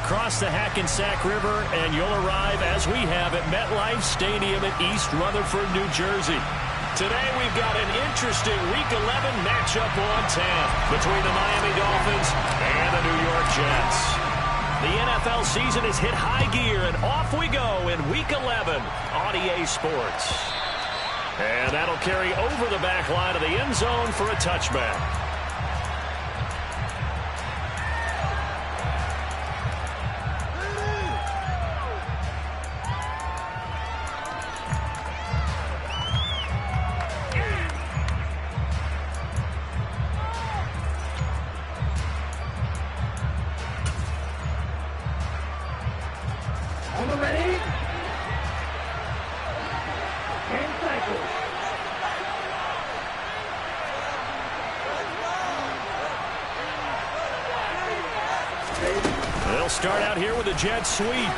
across the Hackensack River, and you'll arrive, as we have, at MetLife Stadium in East Rutherford, New Jersey. Today we've got an interesting Week 11 matchup on tap between the Miami Dolphins and the New York Jets. The NFL season has hit high gear, and off we go in Week 11 on EA Sports. And that'll carry over the back line of the end zone for a touchback. They'll start out here with a jet sweep.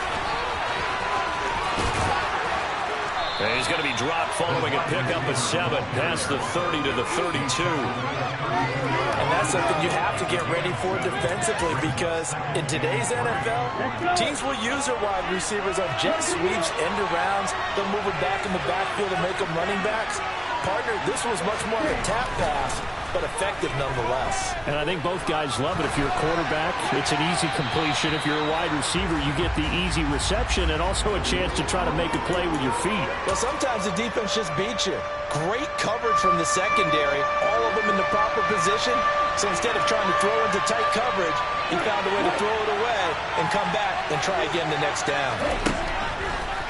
And he's going to be dropped following a pickup of 7 past the 30 to the 32. And that's something you have to get ready for defensively, because in today's NFL, teams will use their wide receivers on jet sweeps, end arounds. They'll move it back in the backfield and make them running backs. Partner, this was much more of a tap pass, but effective nonetheless. And I think both guys love it. If you're a quarterback, it's an easy completion. If you're a wide receiver, you get the easy reception and also a chance to try to make a play with your feet. Well, sometimes the defense just beats you. Great coverage from the secondary, all of them in the proper position. So instead of trying to throw into tight coverage, he found a way to throw it away and come back and try again the next down.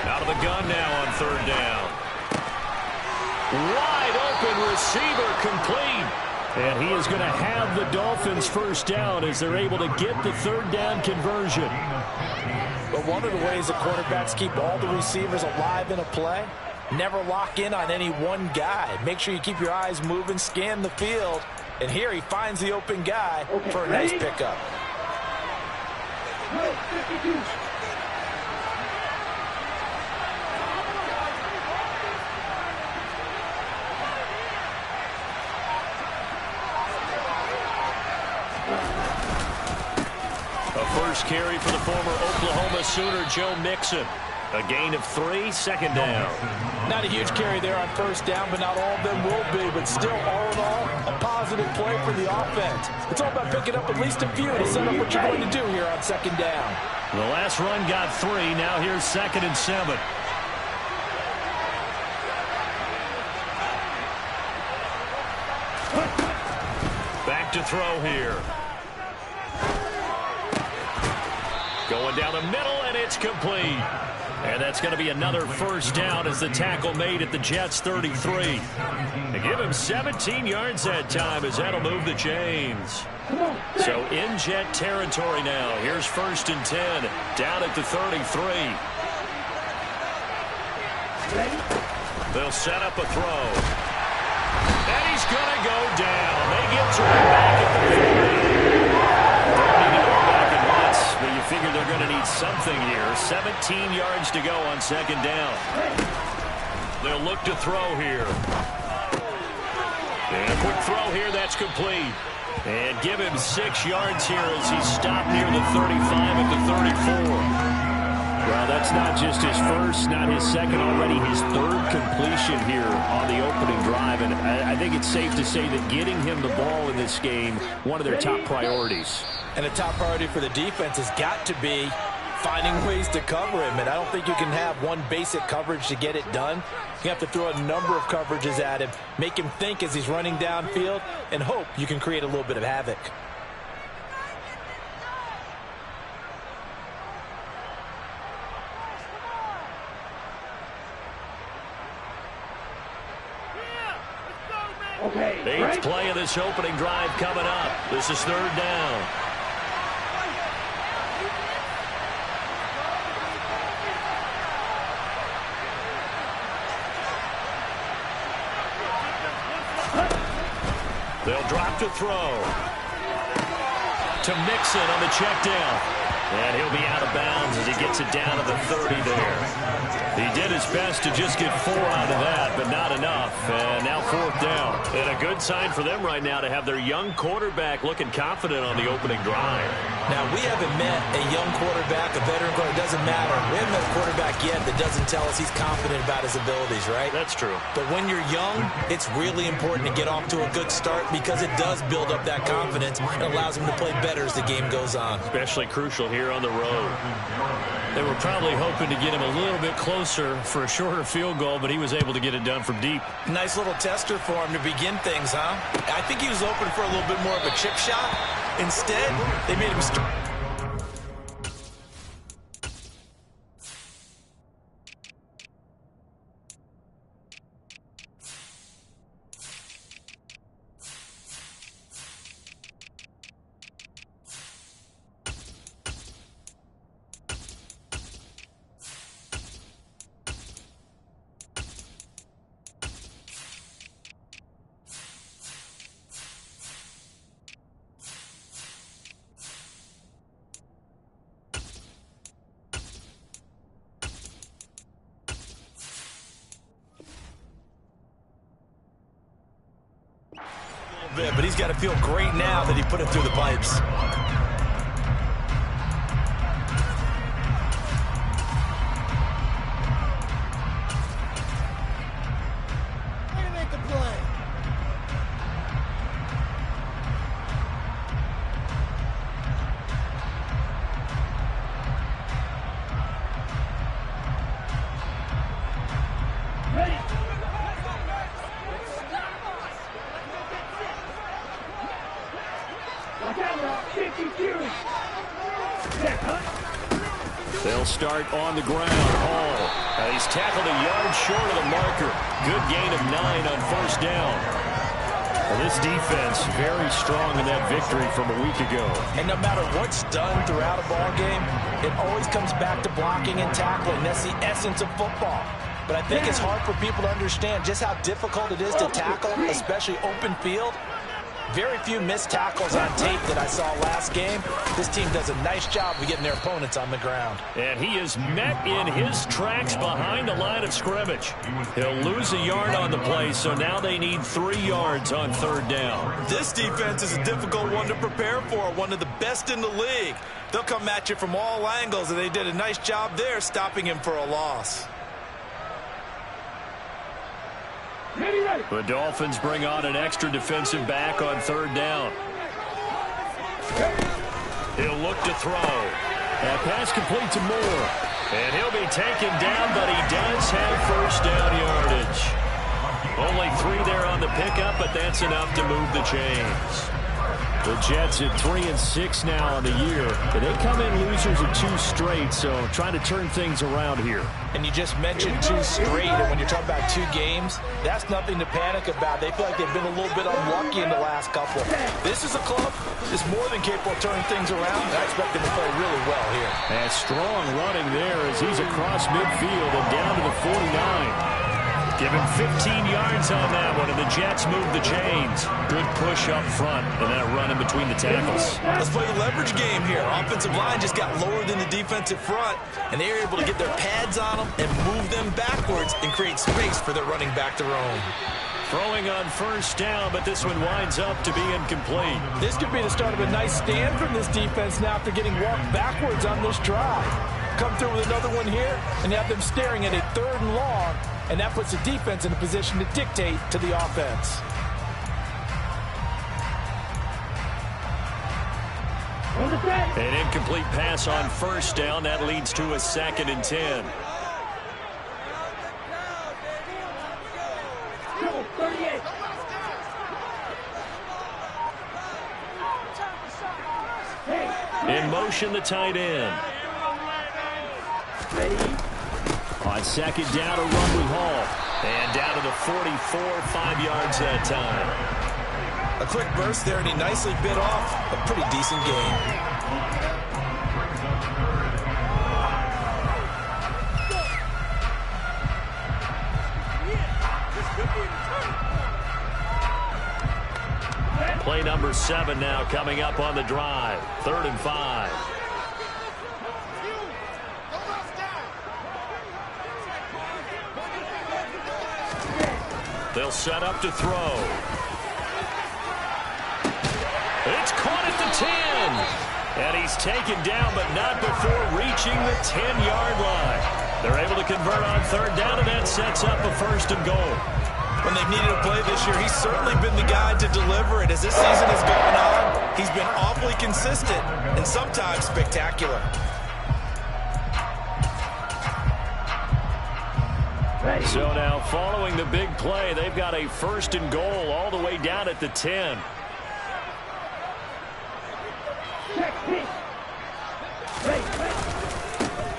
Out of the gun now on 3rd down. Wide open receiver, complete. And he is going to have the Dolphins first down as they're able to get the 3rd down conversion. But one of the ways the quarterbacks keep all the receivers alive in a play, never lock in on any one guy. Make sure you keep your eyes moving, scan the field. And here he finds the open guy for a nice pickup. A first carry for the former Oklahoma Sooner, Joe Mixon. A gain of 3, 2nd down. Not a huge carry there on 1st down, but not all of them will be. But still, all in all, a positive play for the offense. It's all about picking up at least a few to set up what you're going to do here on 2nd down. The last run got 3. Now here's 2nd and 7. Back to throw here. Going down the middle, and it's complete. And that's going to be another first down as the tackle made at the Jets' 33. They give him 17 yards that time as that'll move the chains. So in Jet territory now. Here's 1st and 10 down at the 33. They'll set up a throw. And he's going to go down. They get to him back at the 40. But you figure they're going to need something here. 17 yards to go on 2nd down. They'll look to throw here. And a quick throw here, that's complete. And give him 6 yards here as he stopped near the 35 at the 34. Well, that's not just his first, not his second, already his 3rd completion here on the opening drive. And I think it's safe to say that getting him the ball in this game, one of their top priorities. And a top priority for the defense has got to be finding ways to cover him. And I don't think you can have one basic coverage to get it done. You have to throw a number of coverages at him, make him think as he's running downfield, and hope you can create a little bit of havoc. The 8th play of this opening drive coming up. This is 3rd down. They'll drop to throw. To Mixon on the check down. And he'll be out of bounds as he gets it down to the 30 there. He did his best to just get 4 out of that, but not enough. And now 4th down. And a good sign for them right now to have their young quarterback looking confident on the opening drive. Now, we haven't met a young quarterback, a veteran quarterback. It doesn't matter. We haven't met a quarterback yet that doesn't tell us he's confident about his abilities, right? That's true. But when you're young, it's really important to get off to a good start because it does build up that confidence and allows him to play better as the game goes on. Especially crucial here on the road. They were probably hoping to get him a little bit closer for a shorter field goal, but he was able to get it done from deep. Nice little tester for him to begin things, huh? I think he was open for a little bit more of a chip shot. Instead, they made him but he's got to feel great now that he put it through the pipes. They'll start on the ground. Hall. He's tackled a yard short of the marker. Good gain of 9 on 1st down. Well, this defense very strong in that victory from a week ago. And no matter what's done throughout a ball game, it always comes back to blocking and tackling. That's the essence of football. But I think it's hard for people to understand just how difficult it is to tackle, especially open field. Very few missed tackles on tape that I saw last game. This team does a nice job of getting their opponents on the ground. And he is met in his tracks behind the line of scrimmage. He'll lose a yard on the play, so now they need 3 yards on 3rd down. This defense is a difficult one to prepare for, one of the best in the league. They'll come at you from all angles, and they did a nice job there stopping him for a loss. The Dolphins bring on an extra defensive back on 3rd down. He'll look to throw. That pass complete to Moore. And he'll be taken down, but he does have 1st down yardage. Only 3 there on the pickup, but that's enough to move the chains. The Jets at 3-6 now on the year. And they come in losers of 2 straight, so trying to turn things around here. And you just mentioned 2 straight, and when you're talking about 2 games, that's nothing to panic about. They feel like they've been a little bit unlucky in the last couple. This is a club that's more than capable of turning things around, and I expect them to play really well here. And strong running there as he's across midfield and down to the 49. Give him 15 yards on that one, and the Jets move the chains. Good push up front, and that run in between the tackles. Let's play a leverage game here. Offensive line just got lower than the defensive front, and they were able to get their pads on them and move them backwards and create space for their running back to roam. Throwing on 1st down, but this one winds up to be incomplete. This could be the start of a nice stand from this defense now after getting walked backwards on this drive. Come through with another one here, and you have them staring at a 3rd and long, and that puts the defense in a position to dictate to the offense. An incomplete pass on 1st down. That leads to a 2nd and 10. In motion, the tight end. On 2nd down, a run with Hall. And down to the 44, 5 yards that time. A quick burst there, and he nicely bit off a pretty decent gain. Play number 7 now coming up on the drive. 3rd and 5. They'll set up to throw. It's caught at the 10. And he's taken down, but not before reaching the 10-yard line. They're able to convert on third down, and that sets up a 1st and goal. When they've needed a play this year, he's certainly been the guy to deliver it. As this season has gone on, he's been awfully consistent and sometimes spectacular. So now, following the big play, they've got a 1st and goal all the way down at the 10.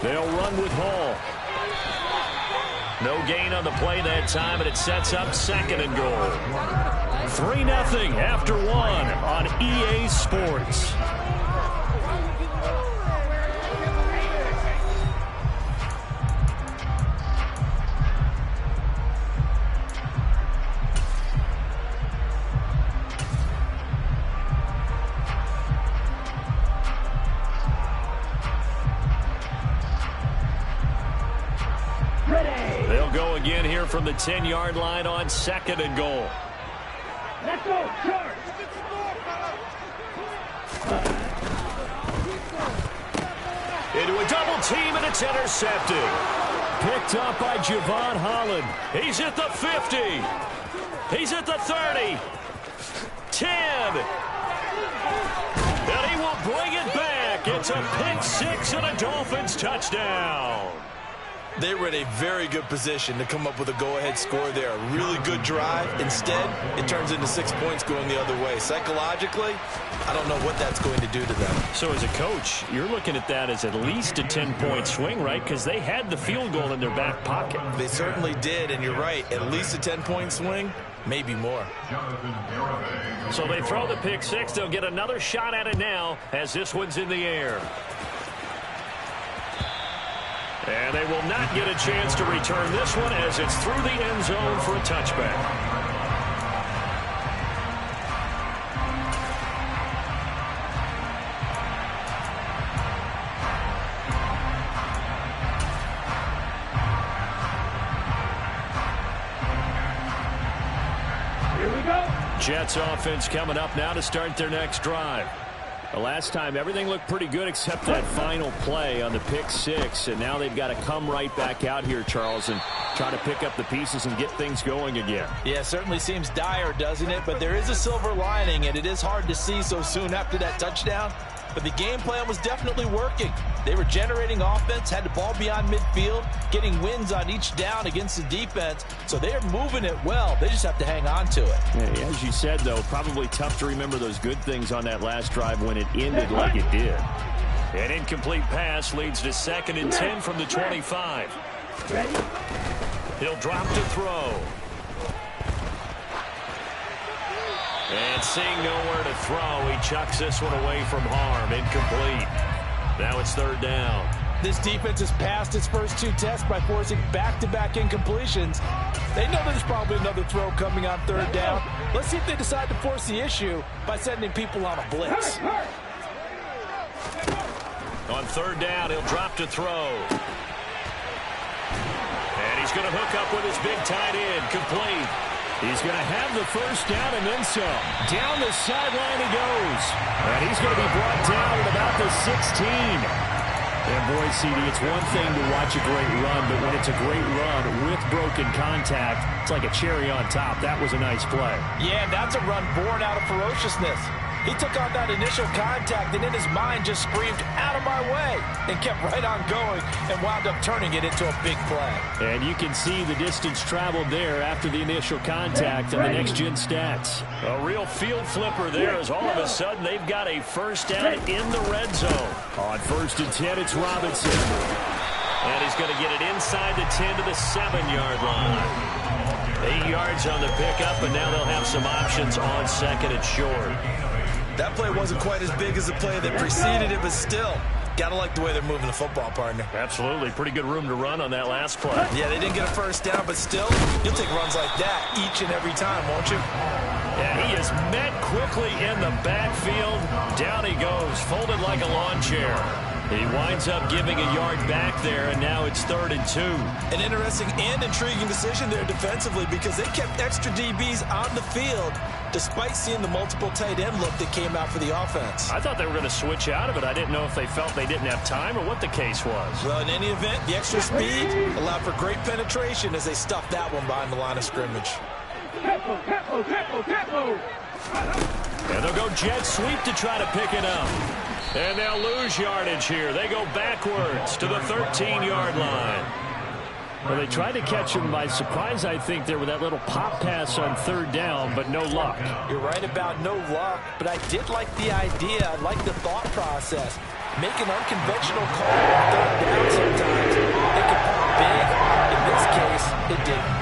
They'll run with Hall. No gain on the play that time, and it sets up 2nd and goal. 3-0 after 1 on EA Sports. They'll go again here from the 10-yard line on 2nd and goal. Let's go, charge! Into a double team, and it's intercepted. Picked up by Javon Holland. He's at the 50. He's at the 30. 10. And he will bring it back. It's a pick 6 and a Dolphins touchdown. They were in a very good position to come up with a go-ahead score there. A really good drive. Instead, it turns into 6 points going the other way. Psychologically, I don't know what that's going to do to them. So as a coach, you're looking at that as at least a 10-point swing, right? Because they had the field goal in their back pocket. They certainly did, and you're right. At least a 10-point swing, maybe more. So they throw the pick 6. They'll get another shot at it now as this one's in the air. And they will not get a chance to return this one as it's through the end zone for a touchback. Here we go. Jets offense coming up now to start their next drive. The last time, everything looked pretty good except that final play on the pick 6. And now they've got to come right back out here, Charles, and try to pick up the pieces and get things going again. Yeah, certainly seems dire, doesn't it? But there is a silver lining, and it is hard to see so soon after that touchdown. But the game plan was definitely working. They were generating offense, had the ball beyond midfield, getting wins on each down against the defense. So they are moving it well. They just have to hang on to it. Yeah, as you said, though, probably tough to remember those good things on that last drive when it ended like it did. An incomplete pass leads to 2nd and 10 from the 25. He'll drop to throw. And seeing nowhere to throw, he chucks this one away from harm. Incomplete. Now it's 3rd down. This defense has passed its first 2 tests by forcing back-to-back incompletions. They know there's probably another throw coming on 3rd down. Let's see if they decide to force the issue by sending people on a blitz. On 3rd down, he'll drop to throw. And he's going to hook up with his big tight end. Complete. He's going to have the 1st down and then some. Down the sideline he goes. And he's going to be brought down at about the 16. And boy, CD, it's one thing to watch a great run, but when it's a great run with broken contact, it's like a cherry on top. That was a nice play. Yeah, that's a run born out of ferociousness. He took on that initial contact and in his mind just screamed, "Out of my way," and kept right on going and wound up turning it into a big play. And you can see the distance traveled there after the initial contact and the next-gen stats. A real field flipper there as all of a sudden they've got a 1st down in the red zone. On 1st and 10, it's Robinson. And he's going to get it inside the 10 to the 7-yard line. 8 yards on the pickup, and now they'll have some options on 2nd and short. That play wasn't quite as big as the play that preceded it, but still, got to like the way they're moving the football, partner. Absolutely. Pretty good room to run on that last play. Yeah, they didn't get a 1st down, but still, you'll take runs like that each and every time, won't you? Yeah, he is met quickly in the backfield. Down he goes, folded like a lawn chair. He winds up giving a yard back there, and now it's 3rd and 2. An interesting and intriguing decision there defensively because they kept extra DBs on the field despite seeing the multiple tight end look that came out for the offense. I thought they were going to switch out of it. I didn't know if they felt they didn't have time or what the case was. Well, in any event, the extra speed allowed for great penetration as they stuffed that one behind the line of scrimmage. And they'll go jet sweep to try to pick it up. And they'll lose yardage here. They go backwards to the 13-yard line. Well, they tried to catch him by surprise, I think, there with that little pop pass on 3rd down, but no luck. You're right about no luck, but I did like the idea. I like the thought process. Make an unconventional call on 3rd down sometimes. It can pop big. In this case, it didn't.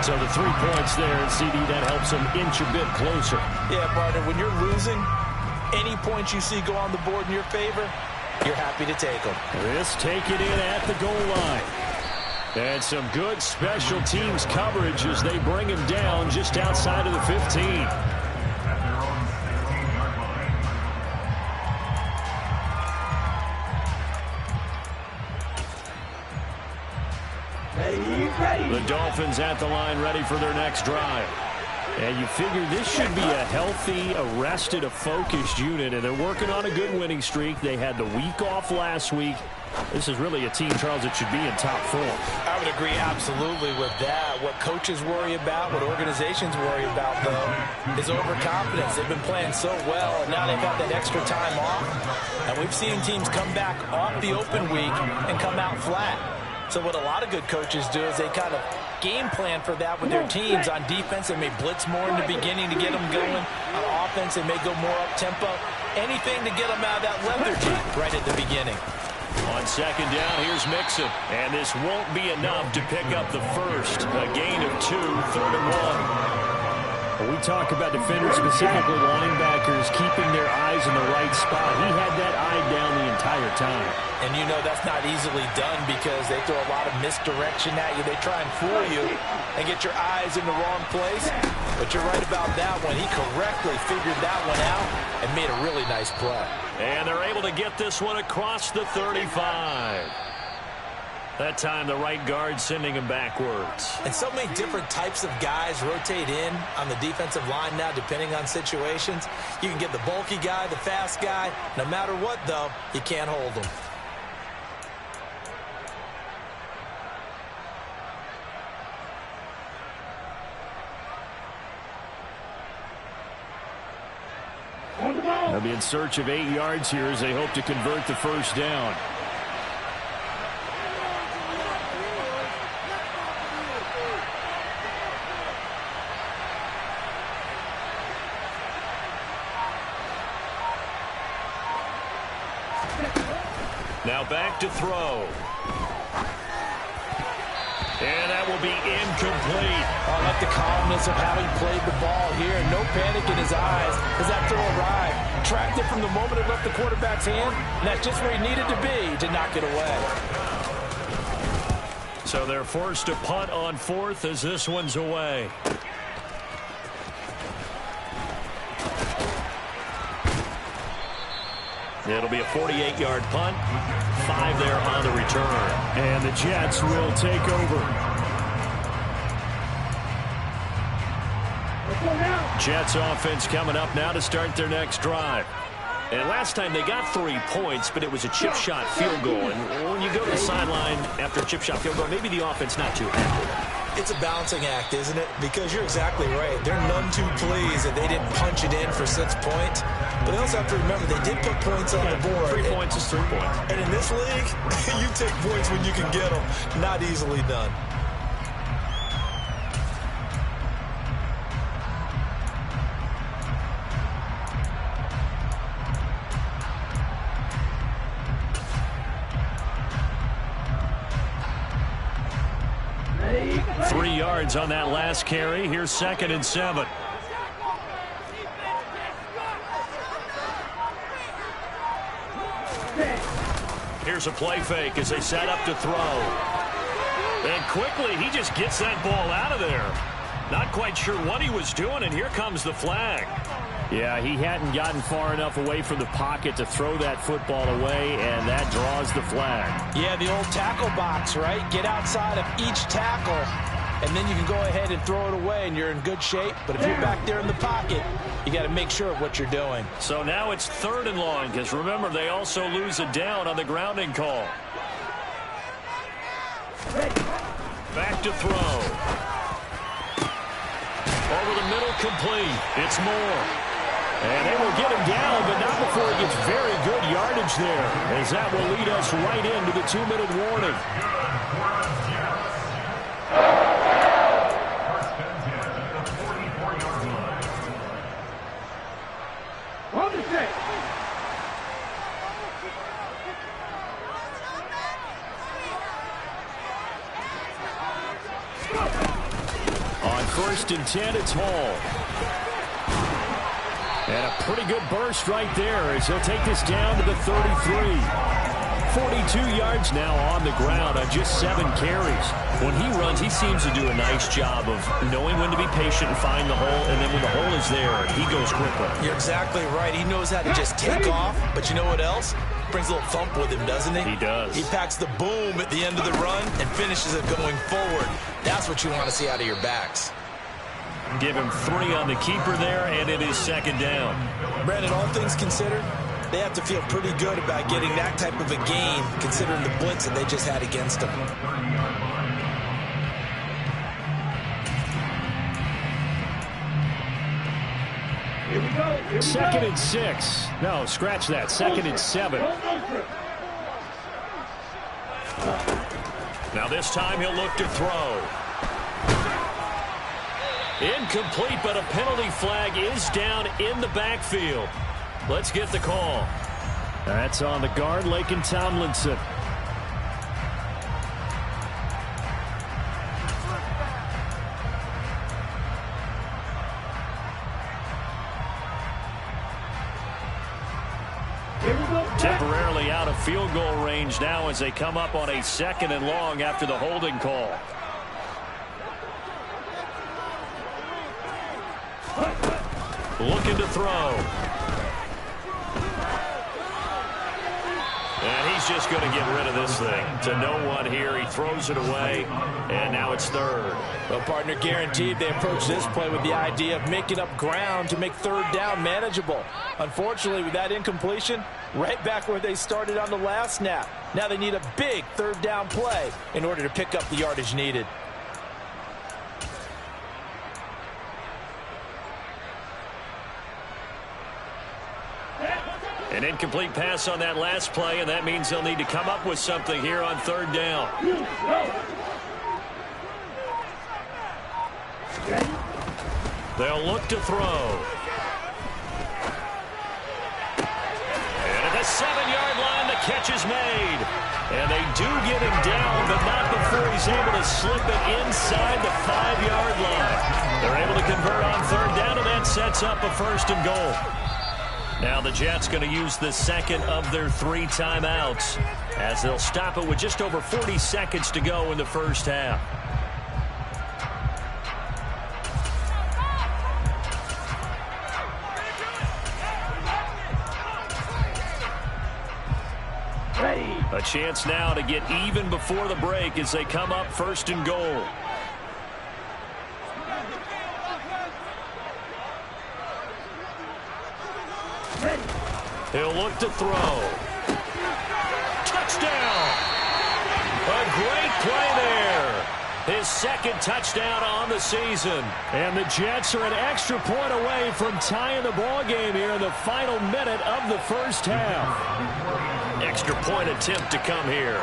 So the 3 points there, and CD, that helps them inch a bit closer. Yeah, partner, when you're losing, any points you see go on the board in your favor, you're happy to take them. This take it in at the goal line. And some good special teams coverage as they bring him down just outside of the 15. The Dolphins at the line ready for their next drive. And you figure this should be a healthy, arrested, a focused unit, and they're working on a good winning streak. They had the week off last week. This is really a team, Charles, that should be in top form. I would agree absolutely with that. What coaches worry about, what organizations worry about, though, is overconfidence. They've been playing so well, and now they've got that extra time off. And we've seen teams come back off the open week and come out flat. So what a lot of good coaches do is they kind of game plan for that with their teams. On defense, they may blitz more in the beginning to get them going. On offense, they may go more up-tempo. Anything to get them out of that lethargy right at the beginning. On 2nd down, here's Mixon. And this won't be enough to pick up the first. A gain of 2, 3rd and 1. When we talk about defenders, specifically linebackers, keeping their eyes in the right spot. He had that eye down the entire time. And you know that's not easily done because they throw a lot of misdirection at you. They try and fool you and get your eyes in the wrong place. But you're right about that one. He correctly figured that one out and made a really nice play. And they're able to get this one across the 35. That time the right guard sending him backwards. And so many different types of guys rotate in on the defensive line now depending on situations. You can get the bulky guy, the fast guy. No matter what, though, you can't hold them. They'll be in search of 8 yards here as they hope to convert the first down. Now back to throw. And that will be incomplete. I like the calmness of how he played the ball here. No panic in his eyes as that throw arrived. Tracked it from the moment it left the quarterback's hand, and that's just where he needed to be to knock it away. So they're forced to punt on 4th as this one's away. It'll be a 48-yard punt. 5 there on the return. And the Jets will take over. Jets offense coming up now to start their next drive. And last time they got 3 points, but it was a chip shot field goal. And when you go to the sideline after a chip shot field goal, maybe the offense not too happy. It's a balancing act, isn't it? Because you're exactly right. They're none too pleased that they didn't punch it in for 6 points. But they also have to remember they did put points on the board. 3 points is 3 points. And in this league, you take points when you can get them. Not easily done. On that last carry. Here's 2nd and 7. Here's a play fake as they set up to throw. And quickly he just gets that ball out of there. Not quite sure what he was doing, and here comes the flag. Yeah, he hadn't gotten far enough away from the pocket to throw that football away, and that draws the flag. Yeah, the old tackle box, right? Get outside of each tackle, and then you can go ahead and throw it away, and you're in good shape. But if you're back there in the pocket, you got to make sure of what you're doing. So now it's 3rd and long, because remember, they also lose a down on the grounding call. Back to throw. Over the middle, complete. It's Moore. And they will get him down, but not before he gets very good yardage there, as that will lead us right into the 2-minute warning. On the set. On 1st and 10, it's Hall. And a pretty good burst right there as he'll take this down to the 33. 42 yards now on the ground on just 7 carries. When he runs, he seems to do a nice job of knowing when to be patient and find the hole, and then when the hole is there, he goes quickly. You're exactly right. He knows how to just take off, but you know what else? Brings a little thump with him, doesn't he? He does. He packs the boom at the end of the run and finishes it going forward. That's what you want to see out of your backs. Give him 3 on the keeper there, and it is 2nd down. Brandon, all things considered, they have to feel pretty good about getting that type of a gain, considering the blitz that they just had against them. Here we go. Here we 2nd go. and 6. No, scratch that. 2nd and 7. Now this time he'll look to throw. Incomplete, but a penalty flag is down in the backfield. Let's get the call. That's on the guard, Lakin Tomlinson. Temporarily out of field goal range now as they come up on a 2nd and long after the holding call. Looking to throw. And he's just going to get rid of this thing. To no one here. He throws it away. And now it's 3rd. Well, partner, guaranteed they approach this play with the idea of making up ground to make 3rd down manageable. Unfortunately, with that incompletion, right back where they started on the last snap. Now they need a big 3rd down play in order to pick up the yardage needed. An incomplete pass on that last play, and that means they'll need to come up with something here on 3rd down. They'll look to throw. And at the 7-yard line, the catch is made. And they do get him down, but not before he's able to slip it inside the 5-yard line. They're able to convert on 3rd down, and that sets up a 1st and goal. Now the Jets going to use the 2nd of their 3 timeouts as they'll stop it with just over 40 seconds to go in the 1st half. A chance now to get even before the break as they come up 1st and goal. He'll look to throw. Touchdown! A great play there. His 2nd touchdown on the season. And the Jets are an extra point away from tying the ball game here in the final minute of the 1st half. Extra point attempt to come here.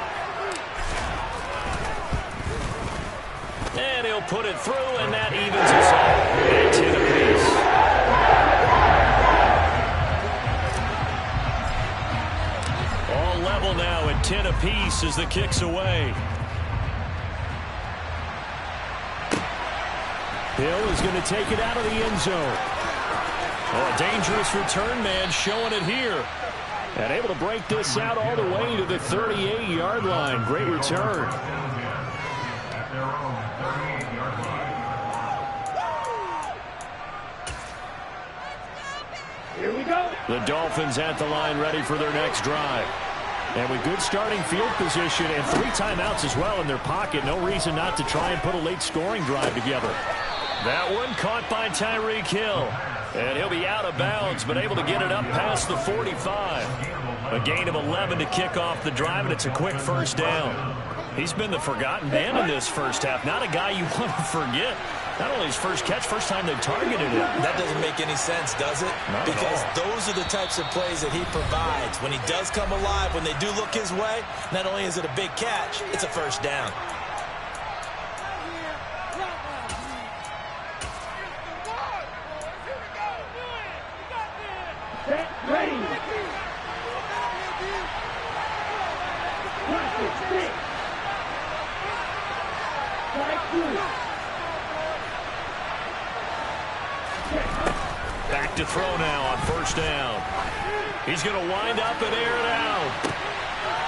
And he'll put it through, and that evens us all at 10 apiece. Level now at 10 apiece as the kick's away. Hill is going to take it out of the end zone. Oh, a dangerous return man showing it here. And able to break this out all the way to the 38-yard line. Great return. Here we go. The Dolphins at the line ready for their next drive. And with good starting field position and 3 timeouts as well in their pocket, no reason not to try and put a late scoring drive together. That one caught by Tyreek Hill. And he'll be out of bounds, but able to get it up past the 45. A gain of 11 to kick off the drive, and it's a quick first down. He's been the forgotten man in this first half. Not a guy you want to forget. Not only his first catch, first time they targeted him. That doesn't make any sense, does it? Not because those are the types of plays that he provides. When he does come alive, when they do look his way, not only is it a big catch, it's a first down. Set, ready. Practice, six. Strike 2. Back to throw now on first down. He's going to wind up and air it out.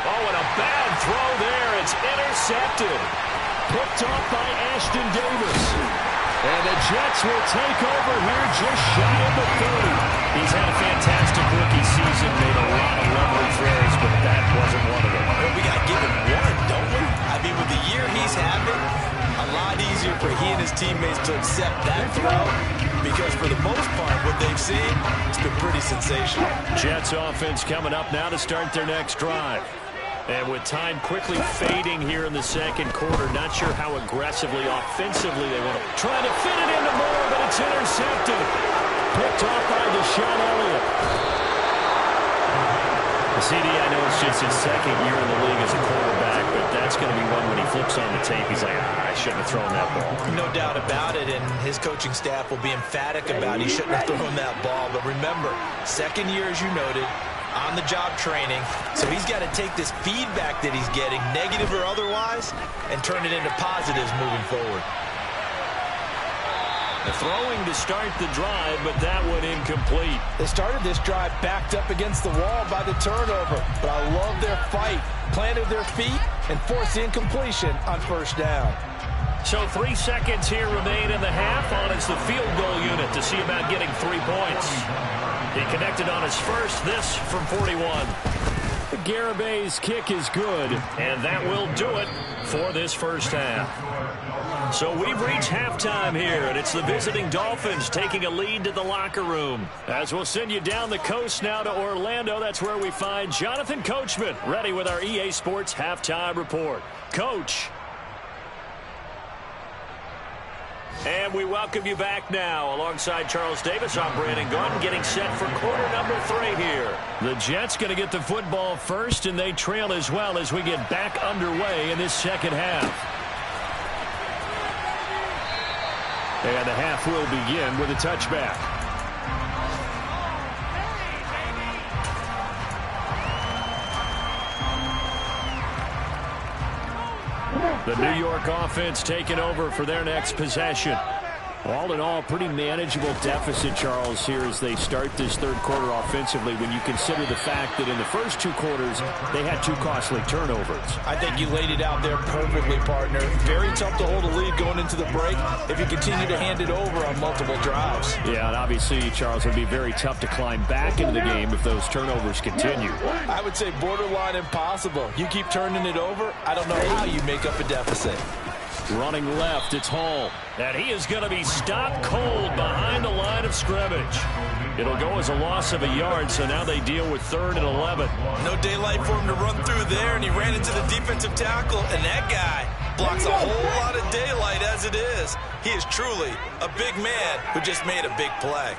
Oh, and a bad throw there. It's intercepted. Picked off by Ashton Davis. And the Jets will take over here just shy of the 30. He's had a fantastic rookie season, made a lot of lovely throws, but that wasn't one of them. Well, we got to give him one, don't we? I mean, with the year he's having, a lot easier for he and his teammates to accept that throw, because for the most part, what they've seen, it's been pretty sensational. Jets offense coming up now to start their next drive. And with time quickly fading here in the second quarter, not sure how aggressively, offensively they want to. Trying to fit it into Moore, but it's intercepted. Picked off by Deshaun Elliott. The CD, I know it's just his second year in the league as a quarterback, but that's going to be one when he flips on the tape. He's like, I shouldn't have thrown that ball. No doubt about it, and his coaching staff will be emphatic about he shouldn't have thrown that ball. But remember, second year, as you noted, on-the-job training, so he's got to take this feedback that he's getting, negative or otherwise, and turn it into positives moving forward. The throwing to start the drive, but that one incomplete. They started this drive backed up against the wall by the turnover, but I love their fight. Planted their feet and forced the incompletion on first down. So 3 seconds here remain in the half. On it's the field goal unit to see about getting 3 points. He connected on his first, this from 41. Garabay's kick is good, and that will do it for this first half. So we've reached halftime here, and it's the visiting Dolphins taking a lead to the locker room. As we'll send you down the coast now to Orlando, that's where we find Jonathan Coachman, ready with our EA Sports Halftime Report. Coach. And we welcome you back now. Alongside Charles Davis, I'm Brandon Gordon, getting set for quarter number 3 here. The Jets going to get the football first, and they trail as well as we get back underway in this second half. And the half will begin with a touchback. The New York offense taking over for their next possession. All in all, pretty manageable deficit, Charles, here as they start this third quarter offensively when you consider the fact that in the first 2 quarters, they had 2 costly turnovers. I think you laid it out there perfectly, partner. Very tough to hold a lead going into the break if you continue to hand it over on multiple drives. Yeah, and obviously, Charles, it would be very tough to climb back into the game if those turnovers continue. I would say borderline impossible. You keep turning it over, I don't know how you make up a deficit. Running left, it's Hall. And he is going to be stopped cold behind the line of scrimmage. It'll go as a loss of a yard, so now they deal with 3rd and 11. No daylight for him to run through there, and he ran into the defensive tackle, and that guy blocks a whole lot of daylight as it is. He is truly a big man who just made a big play.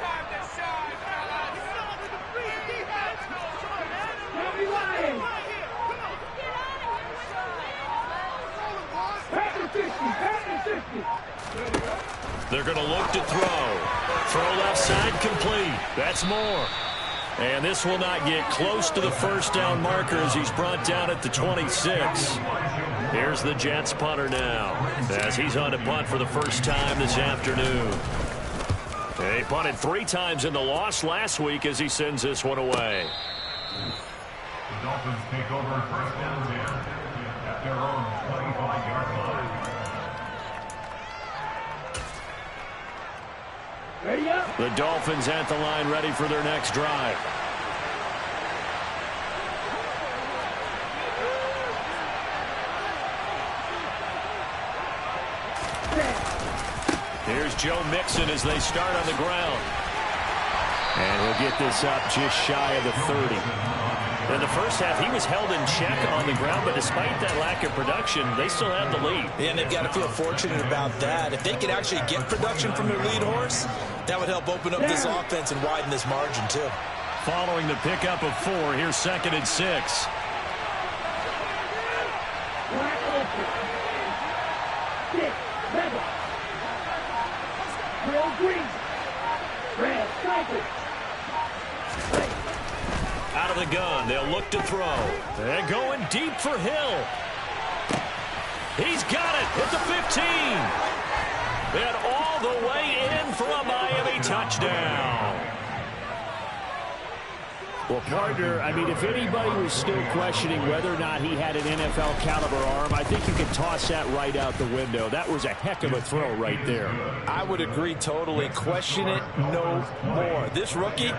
They're going to look to throw. Throw left side complete. That's Moore. And this will not get close to the first down marker as he's brought down at the 26. Here's the Jets punter now as he's on to punt for the first time this afternoon. He punted 3 times in the loss last week as he sends this one away. The Dolphins take over first down here at their own 25-yard line. Ready up. The Dolphins at the line, ready for their next drive. Here's Joe Mixon as they start on the ground. And he'll get this up just shy of the 30. In the first half, he was held in check on the ground, but despite that lack of production, they still have the lead. Yeah, and they've got to feel fortunate about that. If they could actually get production from their lead horse, that would help open up this offense and widen this margin, too. Following the pickup of 4, here's 2nd and 6. Black open. 6, 7. Real green. Red cycle. Out of the gun, they'll look to throw. They're going deep for Hill. He's got it at the 15. And all the way in for a Miami touchdown. Well, partner, I mean, if anybody was still questioning whether or not he had an NFL caliber arm, I think you can toss that right out the window. That was a heck of a throw right there. I would agree totally. Question it no more. This rookie,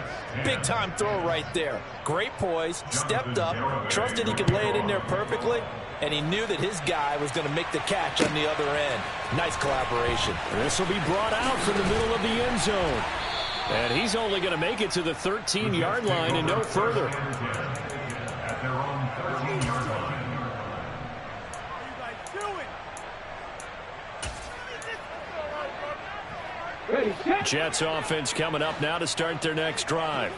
big-time throw right there. Great poise, stepped up, trusted he could lay it in there perfectly, and he knew that his guy was going to make the catch on the other end. Nice collaboration. This will be brought out from the middle of the end zone. And he's only going to make it to the 13-yard line and no further. At their own 13-yard line. Ready, set. Jets offense coming up now to start their next drive.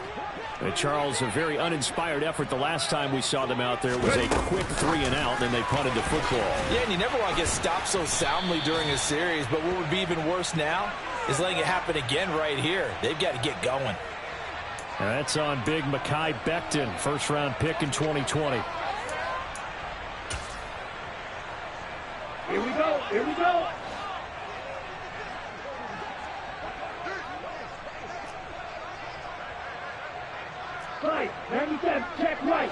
And Charles, a very uninspired effort the last time we saw them out there. It was a quick 3-and-out, then they punted the football. Yeah, and you never want to get stopped so soundly during a series, but what would be even worse now is letting it happen again right here. They've got to get going. That's on big Mekhi Becton, first-round pick in 2020. Here we go. Here we go. Five, 97, check right.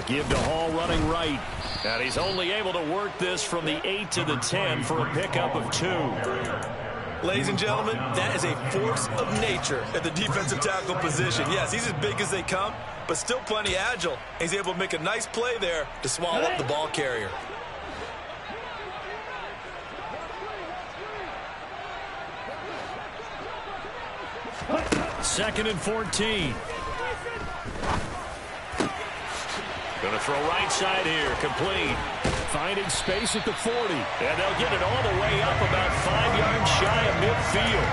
Give to Hall running right. And he's only able to work this from the 8 to the 10 for a pickup of 2. Ladies and gentlemen, that is a force of nature at the defensive tackle position. Yes, he's as big as they come, but still plenty agile. He's able to make a nice play there to swallow up the ball carrier. Second and 14. Going to throw right side here, complete. Finding space at the 40. And they'll get it all the way up about 5 yards shy of midfield.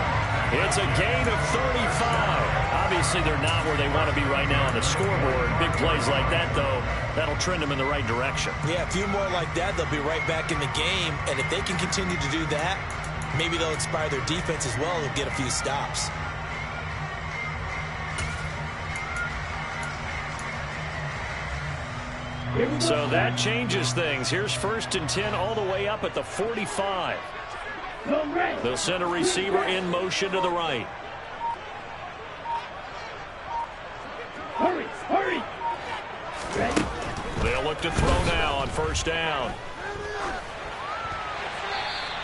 It's a gain of 35. Obviously, they're not where they want to be right now on the scoreboard. Big plays like that, though, that'll trend them in the right direction. Yeah, a few more like that, they'll be right back in the game. And if they can continue to do that, maybe they'll inspire their defense as well and get a few stops. So that changes things. Here's 1st and 10 all the way up at the 45. They'll send a receiver in motion to the right. Hurry, hurry. Ready. They'll look to throw now on 1st down.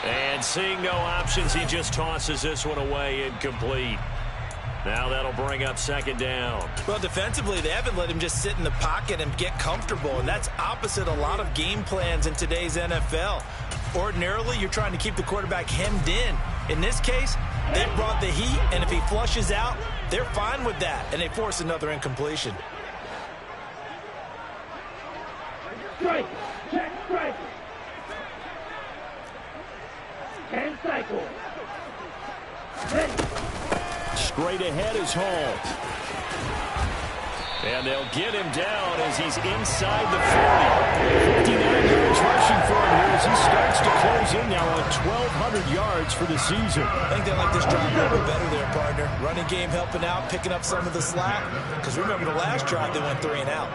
And seeing no options, he just tosses this one away, incomplete. Now that'll bring up 2nd down. Well, defensively, they haven't let him just sit in the pocket and get comfortable, and that's opposite a lot of game plans in today's NFL. Ordinarily, you're trying to keep the quarterback hemmed in. In this case, they brought the heat, and if he flushes out, they're fine with that, and they force another incompletion. Strike. Check strike. And cycle. Ready. Straight ahead is Hall. And they'll get him down as he's inside the 40. 59 yards rushing for him here as he starts to close in now on 1,200 yards for the season. I think they like this drive a little bit better there, partner. Running game helping out, picking up some of the slack. Because remember the last drive, they went 3-and-out.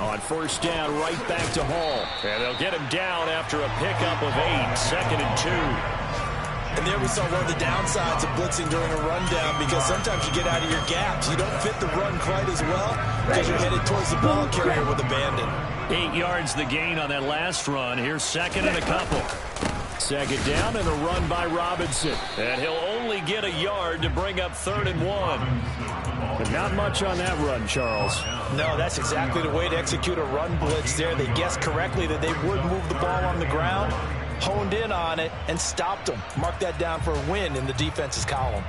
On 1st down, right back to Hall. And they'll get him down after a pickup of 8, 2nd and 2. And there we saw one of the downsides of blitzing during a rundown, because sometimes you get out of your gaps. You don't fit the run quite as well because you're headed towards the ball carrier with abandon. 8 yards the gain on that last run. Here's second and a couple. Second down and a run by Robinson. And he'll only get a yard to bring up 3rd and 1. But not much on that run, Charles. No, that's exactly the way to execute a run blitz there. They guessed correctly that they would move the ball on the ground, honed in on it, and stopped them. Mark that down for a win in the defense's column.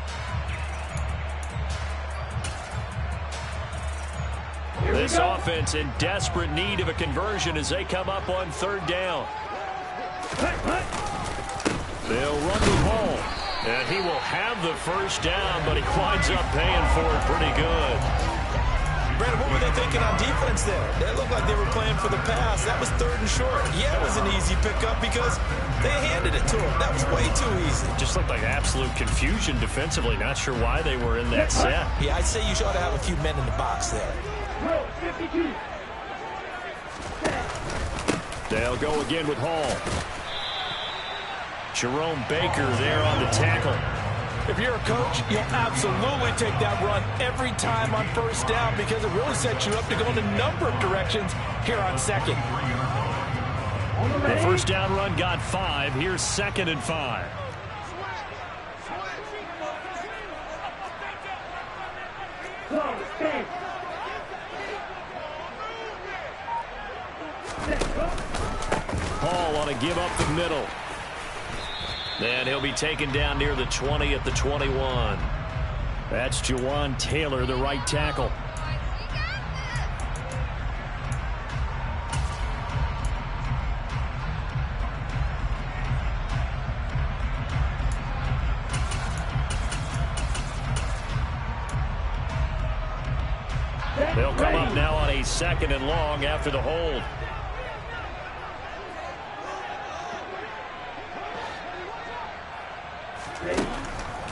This offense in desperate need of a conversion as they come up on 3rd down. They'll run the ball, and he will have the first down, but he winds up paying for it pretty good. Brandon, what were they thinking on defense there? They looked like they were playing for the pass. That was 3rd and short. Yeah, it was an easy pickup because they handed it to him. That was way too easy. Just looked like absolute confusion defensively. Not sure why they were in that set. Yeah, I'd say you should have a few men in the box there. They'll go again with Hall. Jerome Baker there on the tackle. If you're a coach, you'll absolutely take that run every time on 1st down because it really sets you up to go in a number of directions here on 2nd. The first down run got 5. Here's 2nd and 5. Hall on a give up the middle. Then he'll be taken down near the 20 at the 21. That's Jawan Taylor, the right tackle. They'll come up now on a 2nd and long after the hold.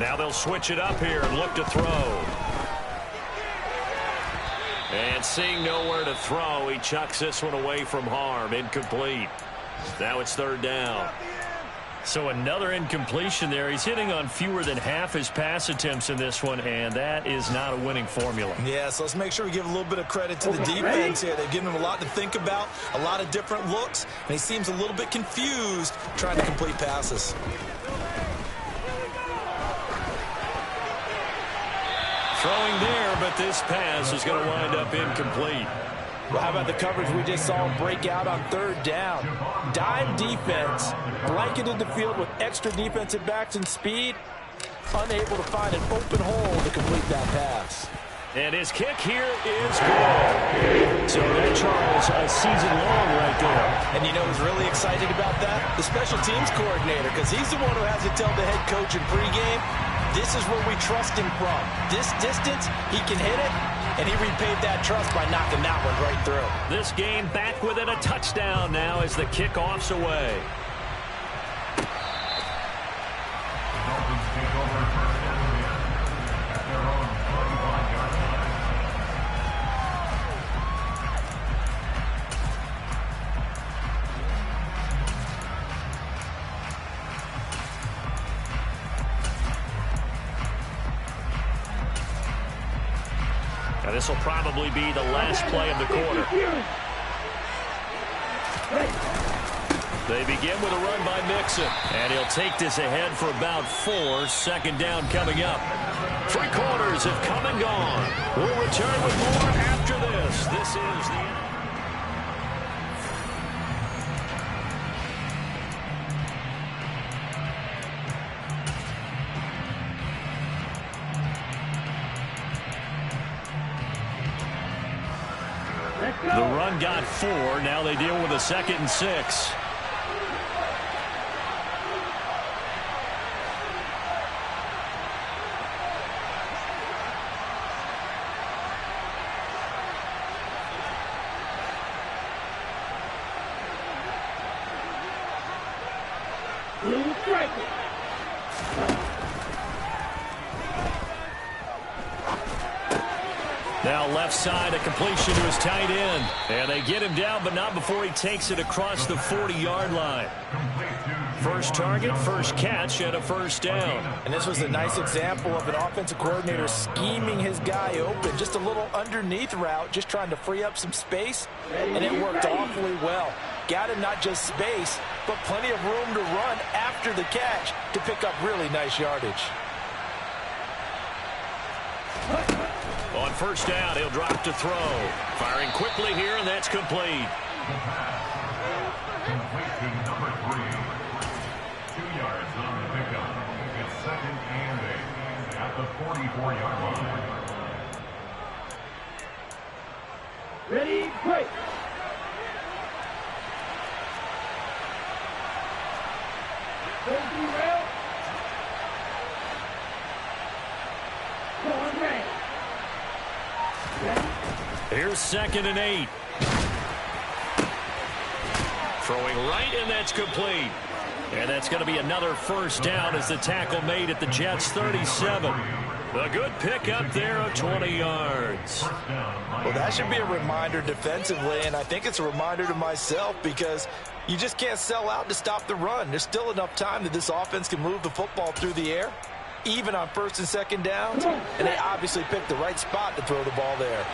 Now they'll switch it up here and look to throw. And seeing nowhere to throw, he chucks this one away from harm. Incomplete. Now it's 3rd down. So another incompletion there. He's hitting on fewer than half his pass attempts in this one, and that is not a winning formula. Yeah, so let's make sure we give a little bit of credit to the defense here. They've given him a lot to think about, a lot of different looks, and he seems a little bit confused trying to complete passes. Throwing there, but this pass is going to wind up incomplete. Well, how about the coverage we just saw him break out on 3rd down? Dime defense, blanketed the field with extra defensive backs and speed, unable to find an open hole to complete that pass. And his kick here is good. So that, Charles, a season long right there. And you know who's really excited about that? The special teams coordinator, because he's the one who has to tell the head coach in pregame, this is where we trust him from. This distance, he can hit it, and he repaid that trust by knocking that one right through. This game back within a touchdown now as the kickoff's away. The Dolphins take over 1st and 10 at their own 45-yard line. Now this will probably be the last play of the quarter. They begin with a run by Mixon. And he'll take this ahead for about 4. 2nd down coming up. 3 quarters have come and gone. We'll return with more after this. This is the... The run got 4. Now they deal with a 2nd and 6. Now left side, a completion to his tight end. And they get him down, but not before he takes it across the 40-yard line. Complete to First target, first catch, and a first down. And this was a nice example of an offensive coordinator scheming his guy open. Just a little underneath route, just trying to free up some space, and it worked awfully well. Got him not just space, but plenty of room to run after the catch to pick up really nice yardage. On first down, he'll drop to throw. Firing quickly here, and that's complete. The pass. Complete to number 3. 2 yards on the pickup. It's 2nd and 8 at the 44-yard line. Ready, break. Safety rail. Going right. Here's 2nd and 8. Throwing right, and that's complete. And that's going to be another first down as the tackle made at the Jets' 37. A good pickup there of 20 yards. Well, that should be a reminder defensively, and I think it's a reminder to myself because you just can't sell out to stop the run. There's still enough time that this offense can move the football through the air, even on 1st and 2nd downs, and they obviously picked the right spot to throw the ball there.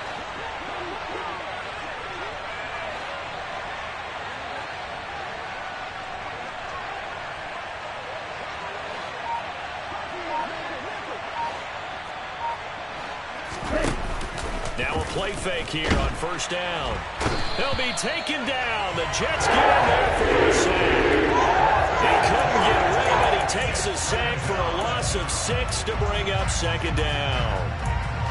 Now a play fake here on first down. They'll be taken down. The Jets get him there for a sack. He couldn't get rid of it. He takes a sack for a loss of 6 to bring up 2nd down.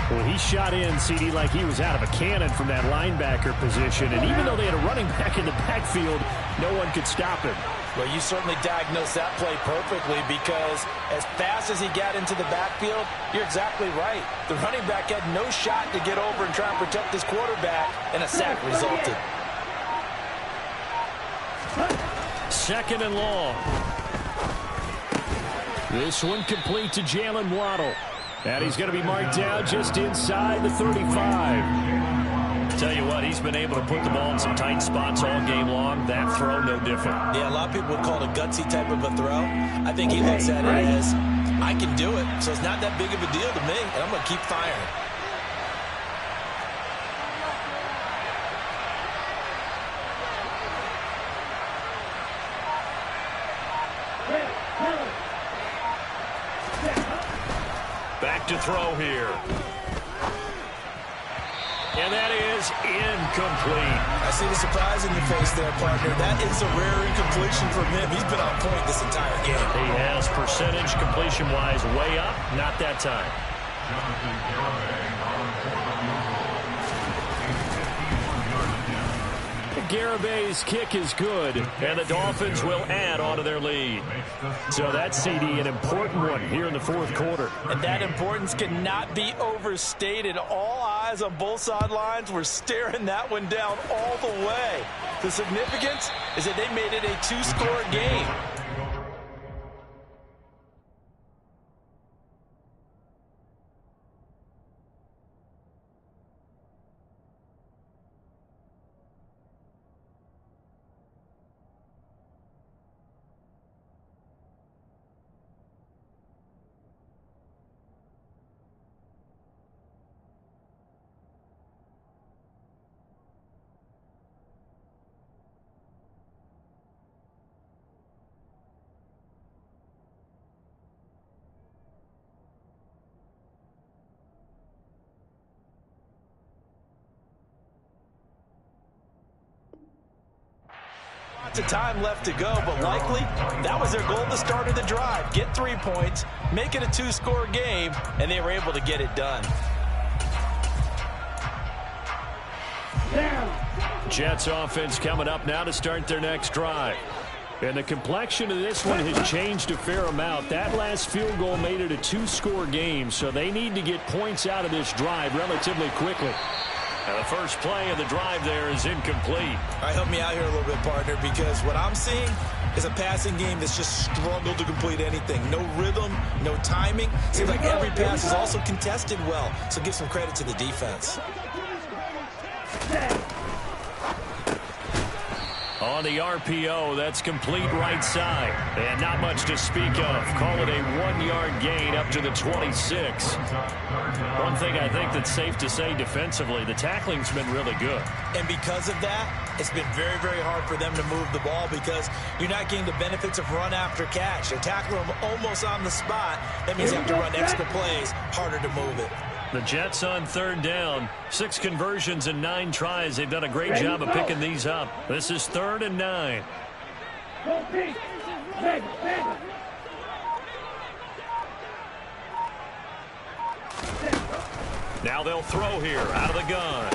Well, he shot in, CD, like he was out of a cannon from that linebacker position. And even though they had a running back in the backfield, no one could stop him. Well, you certainly diagnosed that play perfectly because as fast as he got into the backfield, you're exactly right. The running back had no shot to get over and try and protect his quarterback, and a sack resulted. 2nd and long. This one complete to Jalen Waddle. And he's going to be marked down just inside the 35. Tell you what, he's been able to put the ball in some tight spots all game long. That throw, no different. Yeah, a lot of people would call it a gutsy type of a throw. I think he looks at it as, I can do it, so it's not that big of a deal to me, and I'm going to keep firing. Back to throw here. And that is incomplete. I see the surprise in your face there, partner. That is a rare incompletion from him. He's been on point this entire game. He has percentage completion-wise way up. Not that time. Garabay's kick is good, and the Dolphins will add on to their lead. So that's, CD, an important one here in the 4th quarter. And that importance cannot be overstated. All eyes on both sidelines were staring that one down all the way. The significance is that they made it a 2-score game. Lots of time left to go, but likely that was their goal at the start of the drive. Get 3 points, make it a 2-score game, and they were able to get it done. Jets offense coming up now to start their next drive. And the complexion of this one has changed a fair amount. That last field goal made it a 2-score game, so they need to get points out of this drive relatively quickly. And the first play of the drive there is incomplete. All right, help me out here a little bit, partner, because what I'm seeing is a passing game that's just struggled to complete anything. No rhythm, no timing. Seems like every pass is also contested well, so give some credit to the defense. On the RPO, that's complete right side. And not much to speak of. Call it a 1-yard gain up to the 26. One thing I think that's safe to say defensively, the tackling's been really good. And because of that, it's been very, very hard for them to move the ball because you're not getting the benefits of run after catch. They're tackling them almost on the spot. That means you have to run extra plays, harder to move it. The Jets on 3rd down. 6 conversions and 9 tries. They've done a great job of picking these up. This is 3rd and 9. Now they'll throw here out of the gun.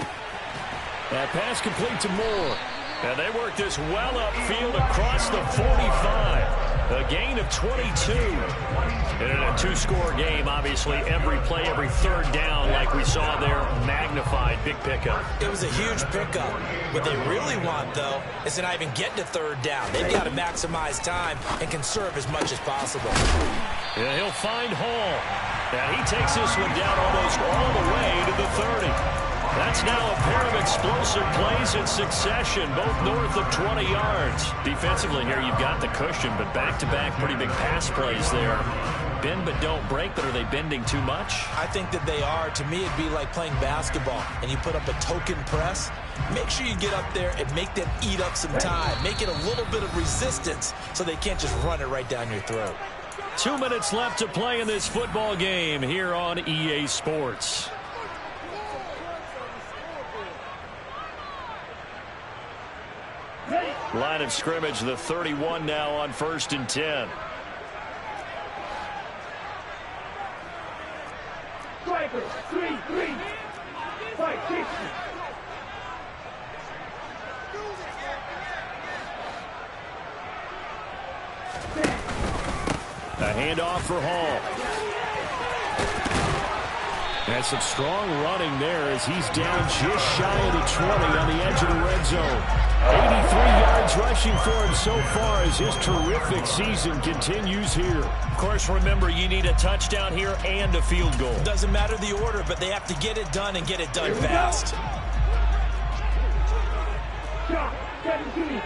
That pass complete to Moore. And they work this well upfield across the 45. A gain of 22. And in a 2-score game, obviously, every play, every 3rd down, like we saw there, magnified. Big pickup. It was a huge pickup. What they really want, though, is to not even get to 3rd down. They've got to maximize time and conserve as much as possible. Yeah, he'll find Hall. And he takes this one down almost all the way to the 30. That's now a pair of explosive plays in succession, both north of 20 yards. Defensively here, you've got the cushion, but back-to-back pretty big pass plays there. Bend but don't break, but are they bending too much? I think that they are. To me, it'd be like playing basketball, and you put up a token press. Make sure you get up there and make them eat up some time. Make it a little bit of resistance so they can't just run it right down your throat. 2 minutes left to play in this football game here on EA Sports. Line of scrimmage, the 31 now on 1st and 10. Striker, 3-3. Fight, 60. A handoff for Hall. And some strong running there as he's down just shy of the 20 on the edge of the red zone. 83 yards rushing for him so far as his terrific season continues here. Of course, remember, you need a touchdown here and a field goal. Doesn't matter the order, but they have to get it done and get it done fast. Shot, 17.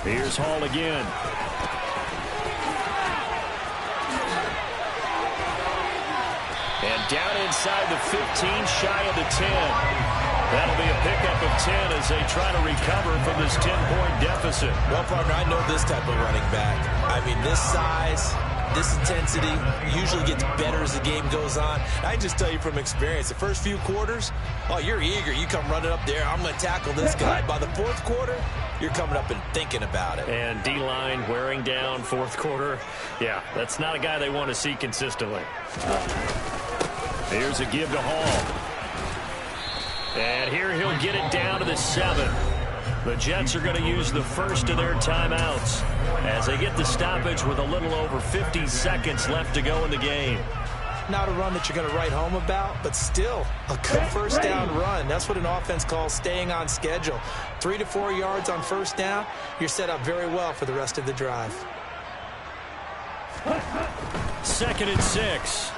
Here's Hall again. And down inside the 15, shy of the 10. That'll be a pickup of 10 as they try to recover from this 10-point deficit. Well, partner, I know this type of running back. I mean, this size, this intensity usually gets better as the game goes on. I can just tell you from experience, the first few quarters, oh, you're eager. You come running up there, I'm going to tackle this guy. By the 4th quarter, you're coming up and thinking about it. And D-line wearing down 4th quarter. Yeah, that's not a guy they want to see consistently. Here's a give to Hall. And here he'll get it down to the 7. The Jets are going to use the first of their timeouts as they get the stoppage with a little over 50 seconds left to go in the game. Not a run that you're going to write home about, but still a good 1st down run. That's what an offense calls staying on schedule. 3 to 4 yards on 1st down, you're set up very well for the rest of the drive. 2nd and 6.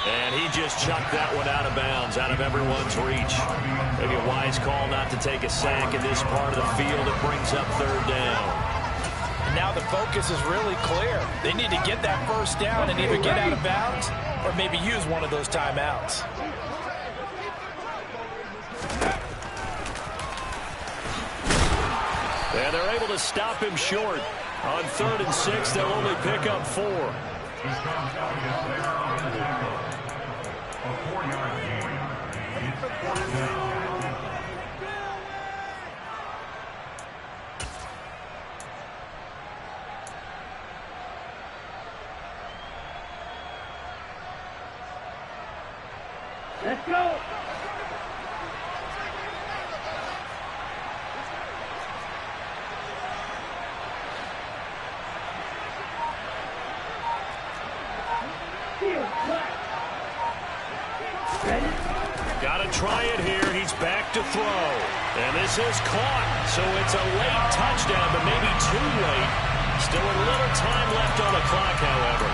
And he just chucked that one out of bounds, out of everyone's reach. Maybe a wise call not to take a sack in this part of the field. It brings up 3rd down. And now the focus is really clear. They need to get that 1st down and either get out of bounds or maybe use one of those timeouts. And they're able to stop him short. On 3rd and 6, they'll only pick up 4. A 4-yard gain. It's 4th down. Let's go. Got to try it here. He's back to throw. And this is caught. So it's a late touchdown, but maybe too late. Still a little time left on the clock, however.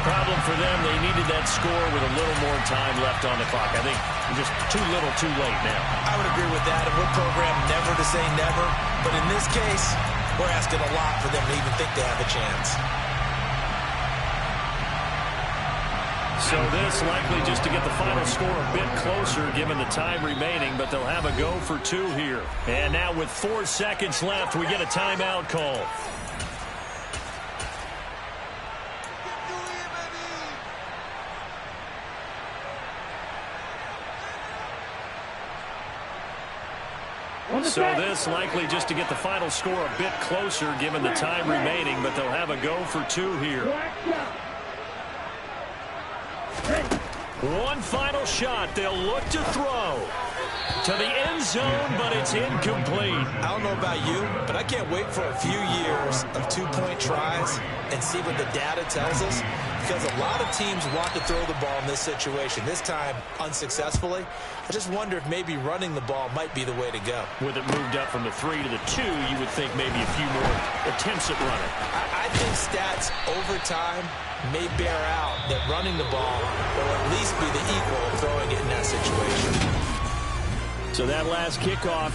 Problem for them, they needed that score with a little more time left on the clock. I think just too little, too late now. I would agree with that, and we're programmed never to say never. But in this case, we're asking a lot for them to even think they have a chance. So this likely just to get the final score a bit closer given the time remaining, but they'll have a go for two here. And now with 4 seconds left, we get a timeout call. So this likely just to get the final score a bit closer given the time remaining, but they'll have a go for two here. One final shot. They'll look to throw to the end zone, but it's incomplete. I don't know about you, but I can't wait for a few years of two-point tries and see what the data tells us, because a lot of teams want to throw the ball in this situation, this time unsuccessfully. I just wonder if maybe running the ball might be the way to go. With it moved up from the 3 to the 2, you would think maybe a few more attempts at running. I think stats over time may bear out that running the ball will at least be the equal of throwing it in that situation. So that last kickoff